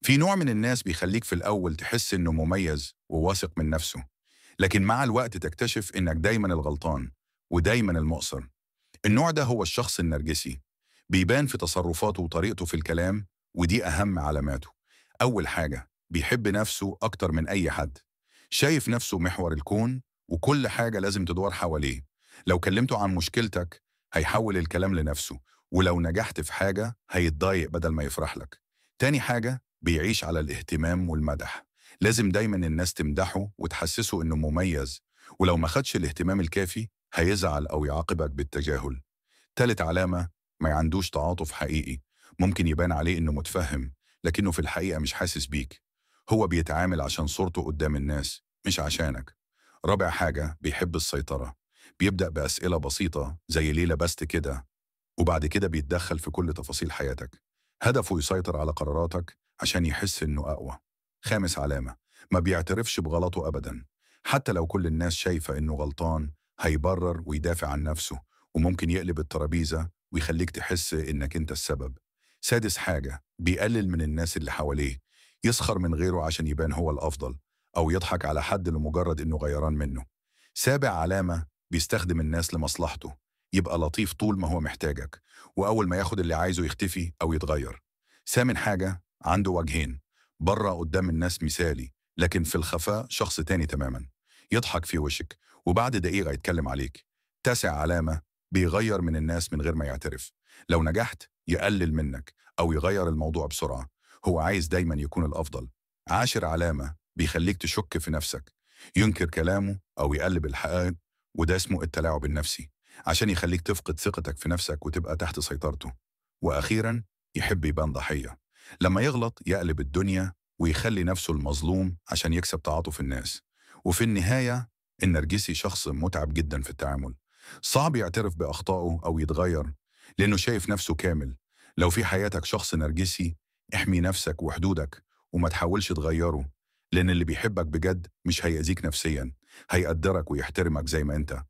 في نوع من الناس بيخليك في الأول تحس إنه مميز وواثق من نفسه، لكن مع الوقت تكتشف إنك دايما الغلطان ودايما المقصر. النوع ده هو الشخص النرجسي، بيبان في تصرفاته وطريقته في الكلام، ودي أهم علاماته. أول حاجة، بيحب نفسه أكتر من أي حد، شايف نفسه محور الكون وكل حاجة لازم تدور حواليه. لو كلمته عن مشكلتك هيحول الكلام لنفسه، ولو نجحت في حاجة هيتضايق بدل ما يفرح لك. تاني حاجة، بيعيش على الاهتمام والمدح، لازم دايما الناس تمدحه وتحسسه إنه مميز، ولو ما خدش الاهتمام الكافي هيزعل أو يعاقبك بالتجاهل. تالت علامة، ما عندوش تعاطف حقيقي، ممكن يبان عليه إنه متفهم لكنه في الحقيقة مش حاسس بيك، هو بيتعامل عشان صورته قدام الناس مش عشانك. رابع حاجة، بيحب السيطرة، بيبدأ بأسئلة بسيطة زي ليه لبست كده، وبعد كده بيتدخل في كل تفاصيل حياتك، هدفه يسيطر على قراراتك عشان يحس إنه أقوى. خامس علامة، ما بيعترفش بغلطه أبدا، حتى لو كل الناس شايفة إنه غلطان هيبرر ويدافع عن نفسه، وممكن يقلب الترابيزة ويخليك تحس إنك أنت السبب. سادس حاجة، بيقلل من الناس اللي حواليه، يسخر من غيره عشان يبان هو الأفضل، أو يضحك على حد لمجرد إنه غيران منه. سابع علامة، بيستخدم الناس لمصلحته، يبقى لطيف طول ما هو محتاجك، وأول ما ياخد اللي عايزه يختفي أو يتغير. ثامن حاجة، عنده وجهين، بره قدام الناس مثالي لكن في الخفاء شخص تاني تماما، يضحك في وشك وبعد دقيقة يتكلم عليك. تاسع علامة، بيغير من الناس من غير ما يعترف، لو نجحت يقلل منك أو يغير الموضوع بسرعة، هو عايز دايما يكون الأفضل. عاشر علامة، بيخليك تشك في نفسك، ينكر كلامه أو يقلب الحقائق، وده اسمه التلاعب النفسي، عشان يخليك تفقد ثقتك في نفسك وتبقى تحت سيطرته. وأخيرا، يحب يبان ضحية، لما يغلط يقلب الدنيا ويخلي نفسه المظلوم عشان يكسب تعاطف الناس. وفي النهاية، النرجسي شخص متعب جدا في التعامل، صعب يعترف بأخطائه أو يتغير لأنه شايف نفسه كامل. لو في حياتك شخص نرجسي، احمي نفسك وحدودك وما تحاولش تغيره، لأن اللي بيحبك بجد مش هيأذيك نفسيا، هيقدرك ويحترمك زي ما أنت،